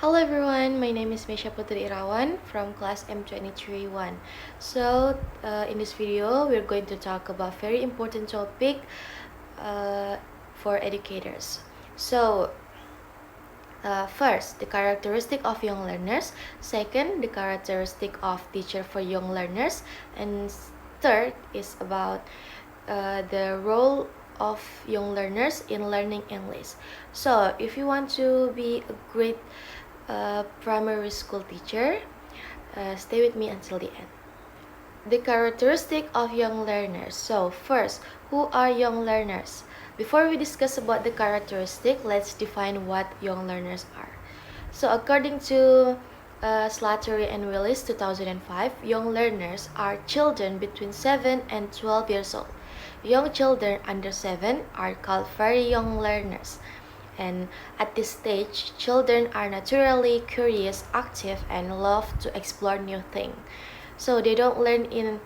Hello everyone, my name is Meisya Putri Irawan from class M23.1. In this video, we're going to talk about very important topic for educators. First, the characteristic of young learners. Second, the characteristic of teacher for young learners. And third is about the role of young learners in learning English. So, if you want to be a great primary school teacher, stay with me until the end. The characteristic of young learners. So first, who are young learners? Before we discuss about the characteristic, let's define what young learners are. So according to Slattery and Willis 2005, young learners are children between 7 and 12 years old. Young children under 7 are called very young learners. And at this stage, children are naturally curious, active, and love to explore new things. So they don't learn in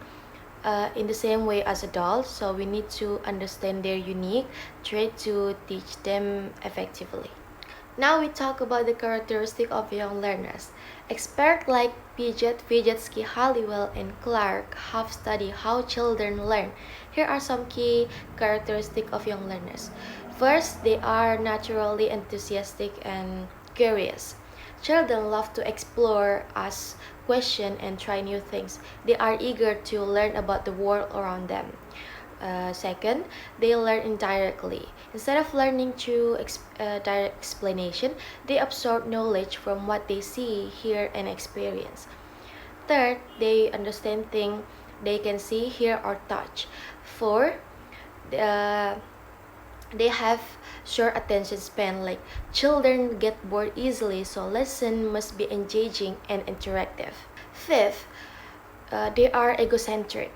the same way as adults, so we need to understand their unique trait to teach them effectively. Now we talk about the characteristic of young learners. Experts like Vijetsky, Halliwell, and Clark have studied how children learn. Here are some key characteristics of young learners. First, they are naturally enthusiastic and curious. Children love to explore, ask questions, and try new things. They are eager to learn about the world around them. Second, they learn indirectly. Instead of learning through direct explanation, they absorb knowledge from what they see, hear, and experience. Third, they understand things they can see, hear, or touch. Fourth, they have short attention span. Like children get bored easily, so lesson must be engaging and interactive. Fifth, they are egocentric.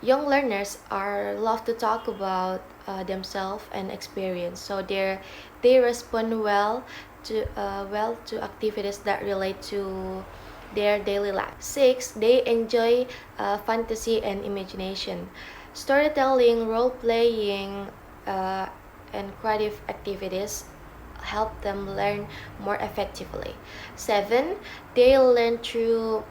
Young learners love to talk about themselves and experience, so they respond well to activities that relate to their daily life. Six, they enjoy fantasy and imagination. Storytelling, role playing, and creative activities help them learn more effectively. Seven, they learn through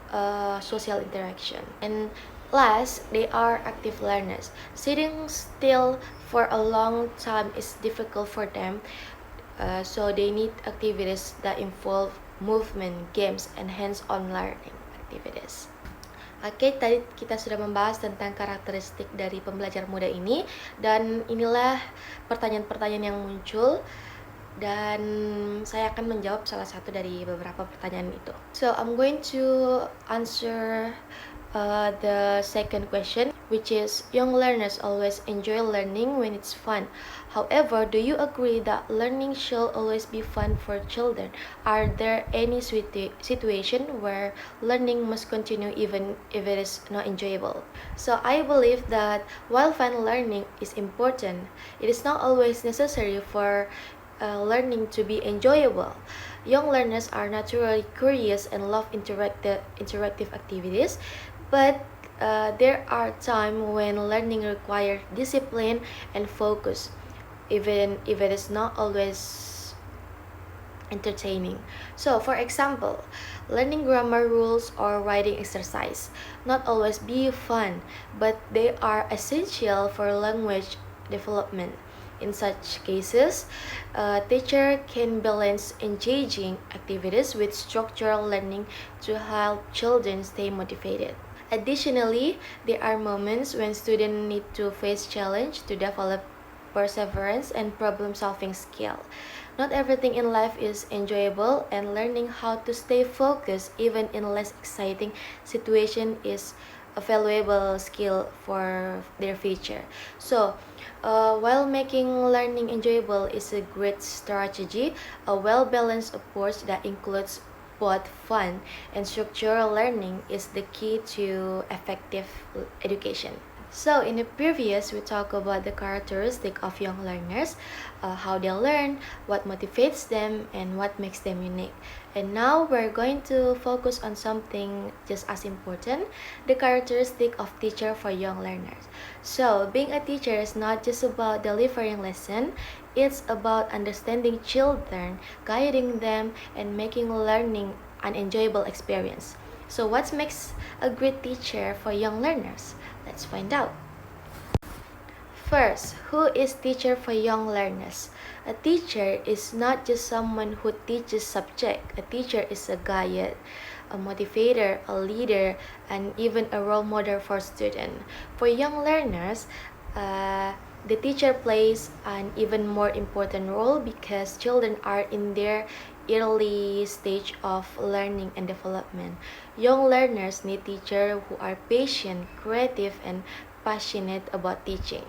social interaction. And last, they are active learners. Sitting still for a long time is difficult for them, so they need activities that involve movement, games, and hands-on learning activities. Oke, tadi kita sudah membahas tentang karakteristik dari pembelajar muda ini, dan inilah pertanyaan-pertanyaan yang muncul, dan saya akan menjawab salah satu dari beberapa pertanyaan itu. So, I'm going to answer the second question, which is young learners always enjoy learning when it's fun. However, do you agree that learning should always be fun for children? Are there any situation where learning must continue even if it is not enjoyable? So I believe that while fun learning is important, it is not always necessary for learning to be enjoyable. Young learners are naturally curious and love interactive activities, but there are times when learning requires discipline and focus, even if it is not always entertaining. So, for example, learning grammar rules or writing exercise not always be fun, but they are essential for language development. In such cases, a teacher can balance engaging activities with structural learning to help children stay motivated. Additionally, there are moments when students need to face challenge to develop perseverance and problem-solving skill. Not everything in life is enjoyable, and learning how to stay focused even in less exciting situation is a valuable skill for their future. So, while making learning enjoyable is a great strategy, a well-balanced approach that includes both fun and structural learning is the key to effective education. So in the previous, we talked about the characteristic of young learners, how they learn, what motivates them, and what makes them unique. And now we're going to focus on something just as important, the characteristic of teacher for young learners. So being a teacher is not just about delivering lesson, it's about understanding children, guiding them, and making learning an enjoyable experience. So what makes a great teacher for young learners? Let's find out. First, who is teacher for young learners? A teacher is not just someone who teaches subject. A teacher is a guide, a motivator, a leader, and even a role model for students. For young learners, the teacher plays an even more important role because children are in their early stage of learning and development. Young learners need teachers who are patient, creative, and passionate about teaching.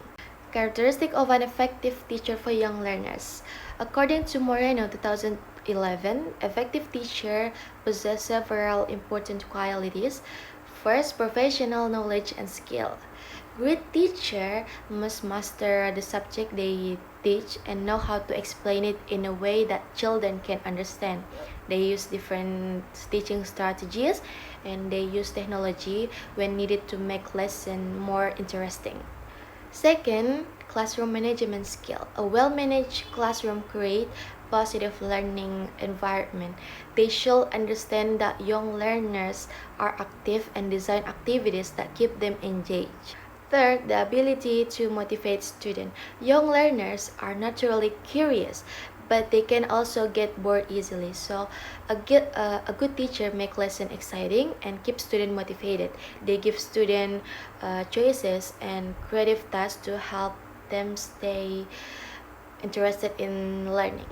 Characteristic of an effective teacher for young learners. According to Moreno 2011, effective teacher possess several important qualities. First, professional knowledge and skill. Great teacher must master the subject they teach and know how to explain it in a way that children can understand. They use different teaching strategies and they use technology when needed to make lesson more interesting. Second, classroom management skill. A well-managed classroom creates positive learning environment. They should understand that young learners are active and design activities that keep them engaged. Third, the ability to motivate students. Young learners are naturally curious, but they can also get bored easily. So a good teacher make lesson exciting and keep student motivated. They give student choices and creative tasks to help them stay interested in learning.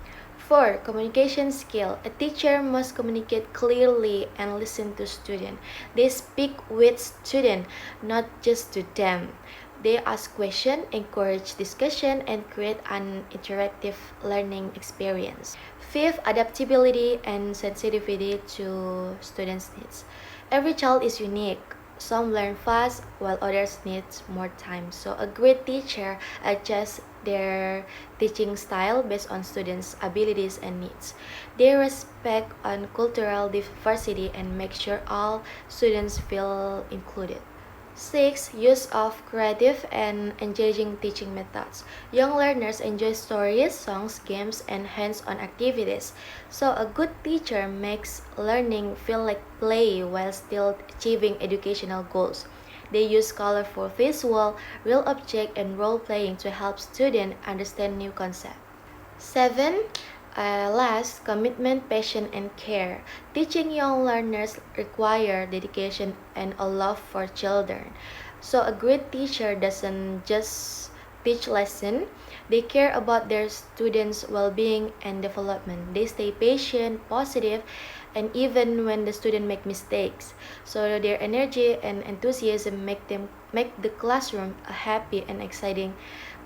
4. Communication skill. A teacher must communicate clearly and listen to students. They speak with students, not just to them. They ask questions, encourage discussion, and create an interactive learning experience. 5. Adaptability and sensitivity to students' needs. Every child is unique. Some learn fast while others need more time. So a great teacher adjusts their teaching style based on students' abilities and needs. They respect on cultural diversity and make sure all students feel included. 6. Use of creative and engaging teaching methods. Young learners enjoy stories, songs, games, and hands-on activities. So a good teacher makes learning feel like play while still achieving educational goals. They use colorful visual, real object, and role-playing to help students understand new concepts. 7. Last, commitment, passion, and care. Teaching young learners require dedication and a love for children. So a great teacher doesn't just teach lesson, they care about their students' well-being and development. They stay patient, positive, and even when the student make mistakes. So their energy and enthusiasm make the classroom a happy and exciting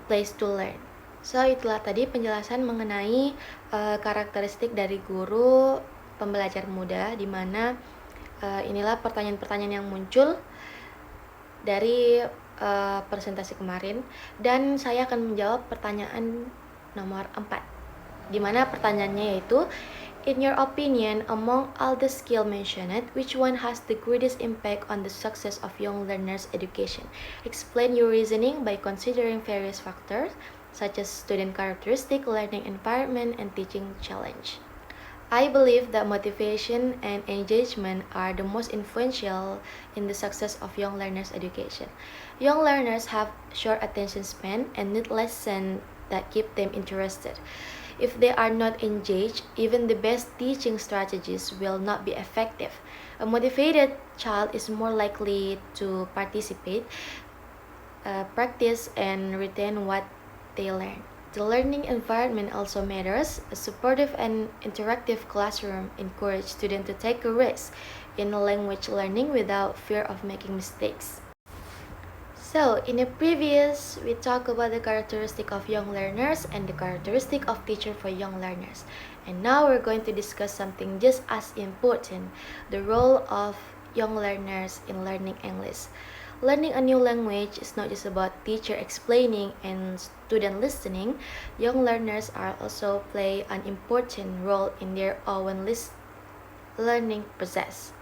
place to learn. So itulah tadi penjelasan mengenai karakteristik dari guru pembelajar muda, di mana inilah pertanyaan-pertanyaan yang muncul dari presentasi kemarin, dan saya akan menjawab pertanyaan nomor 4, di mana pertanyaannya yaitu, in your opinion, among all the skill mentioned, which one has the greatest impact on the success of young learners' education? Explain your reasoning by considering various factors, such as student characteristic, learning environment, and teaching challenge. I believe that motivation and engagement are the most influential in the success of young learners' education. Young learners have short attention span and need lessons that keep them interested. If they are not engaged, even the best teaching strategies will not be effective. A motivated child is more likely to participate, practice, and retain what they learn. The learning environment also matters. A supportive and interactive classroom encourages students to take a risk in language learning without fear of making mistakes. So, in the previous, we talked about the characteristic of young learners and the characteristic of teacher for young learners. And now we're going to discuss something just as important, the role of young learners in learning English. Learning a new language is not just about teacher explaining and student listening. Young learners are also play an important role in their own learning process.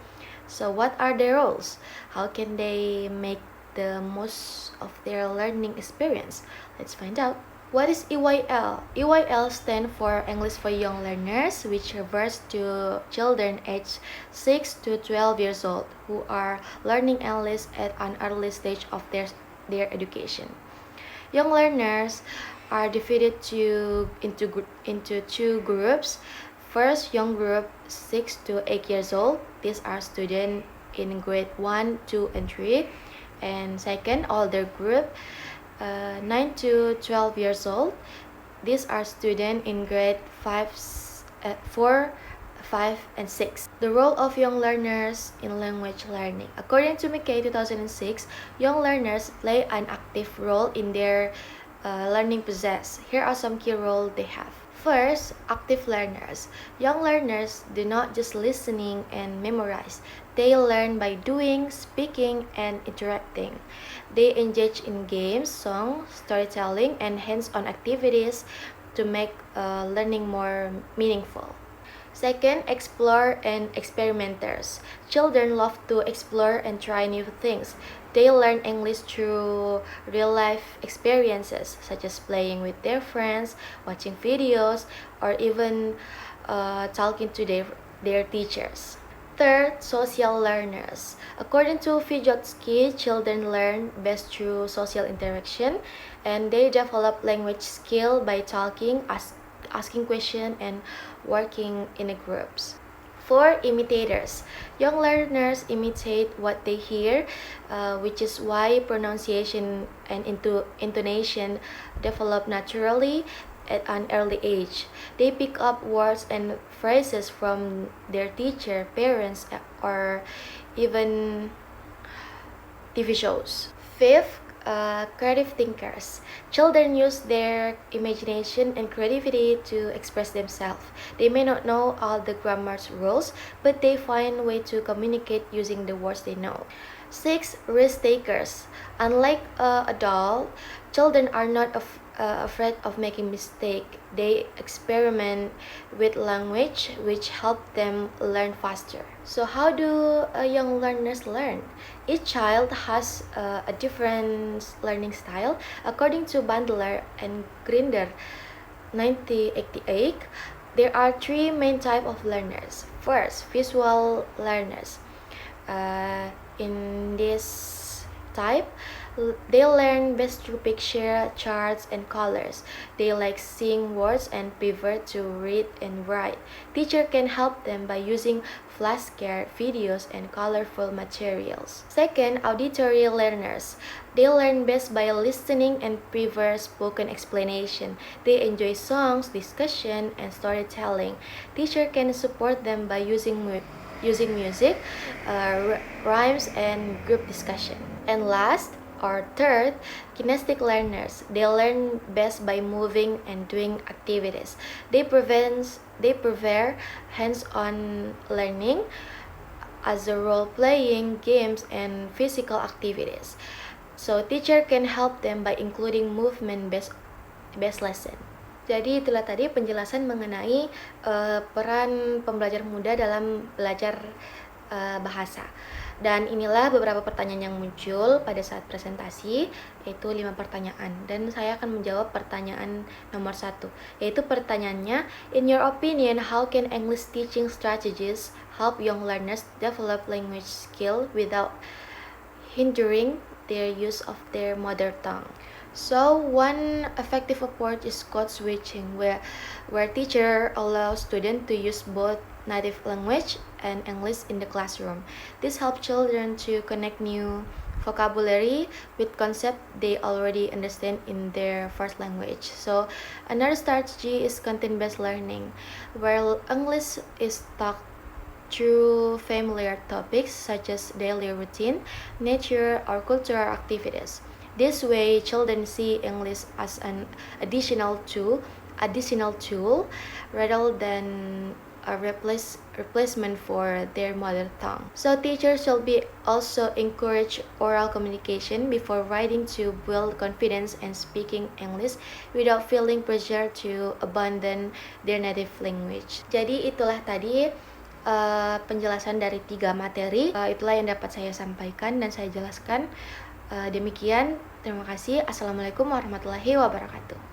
So what are their roles? How can they make the most of their learning experience? Let's find out. What is EYL? EYL stands for English for Young Learners, which refers to children aged 6 to 12 years old who are learning English at an early stage of their education. Young learners are divided into two groups. First, young group 6 to 8 years old. These are students in grade 1, 2, and 3. And second, older group 9 to 12 years old. These are students in grade 4, 5, and 6. The role of young learners in language learning. According to McKay 2006, young learners play an active role in their learning process. Here are some key roles they have. First, active learners. Young learners do not just listening and memorize. They learn by doing, speaking, and interacting. They engage in games, songs, storytelling, and hands-on activities to make learning more meaningful. Second, explore and experimenters. Children love to explore and try new things. They learn English through real-life experiences, such as playing with their friends, watching videos, or even talking to their teachers. Third, social learners. According to Vygotsky, children learn best through social interaction, and they develop language skill by talking, asking questions, and working in groups. 4. Imitators. Young learners imitate what they hear, which is why pronunciation and intonation develop naturally at an early age. They pick up words and phrases from their teacher, parents, or even TV shows. Fifth, creative thinkers. Children use their imagination and creativity to express themselves. They may not know all the grammar's rules, but they find a way to communicate using the words they know. 6. Risk takers. Unlike adults, children are not afraid of making mistakes. They experiment with language, which help them learn faster. So how do young learners learn? Each child has a different learning style. According to Bandler and Grinder 1988, there are three main types of learners. First, visual learners. In this type, they learn best through picture, charts, and colors. They like seeing words and prefer to read and write. Teacher can help them by using flashcard, videos, and colorful materials. Second, auditory learners. They learn best by listening and prefer spoken explanation. They enjoy songs, discussion, and storytelling. Teacher can support them by using music, rhymes, and group discussion. And last, or third, kinesthetic learners. They learn best by moving and doing activities. They prefer hands-on learning as a role-playing, games, and physical activities. So teacher can help them by including movement-based lesson. Jadi itulah tadi penjelasan mengenai peran pembelajar muda dalam belajar bahasa. Dan inilah beberapa pertanyaan yang muncul pada saat presentasi, yaitu 5 pertanyaan. Dan saya akan menjawab pertanyaan nomor 1, yaitu pertanyaannya, in your opinion, how can English teaching strategies help young learners develop language skill without hindering their use of their mother tongue? So one effective approach is code switching, where teacher allows students to use both native language and English in the classroom. This helps children to connect new vocabulary with concepts they already understand in their first language. So another strategy is content-based learning, where English is taught through familiar topics such as daily routine, nature, or cultural activities. This way, children see English as an additional tool rather than a replacement for their mother tongue. So teachers should be also encourage oral communication before writing to build confidence and speaking English without feeling pressure to abandon their native language. Jadi itulah tadi penjelasan dari 3 materi. Itulah yang dapat saya sampaikan dan saya jelaskan. Demikian, terima kasih. Assalamualaikum warahmatullahi wabarakatuh.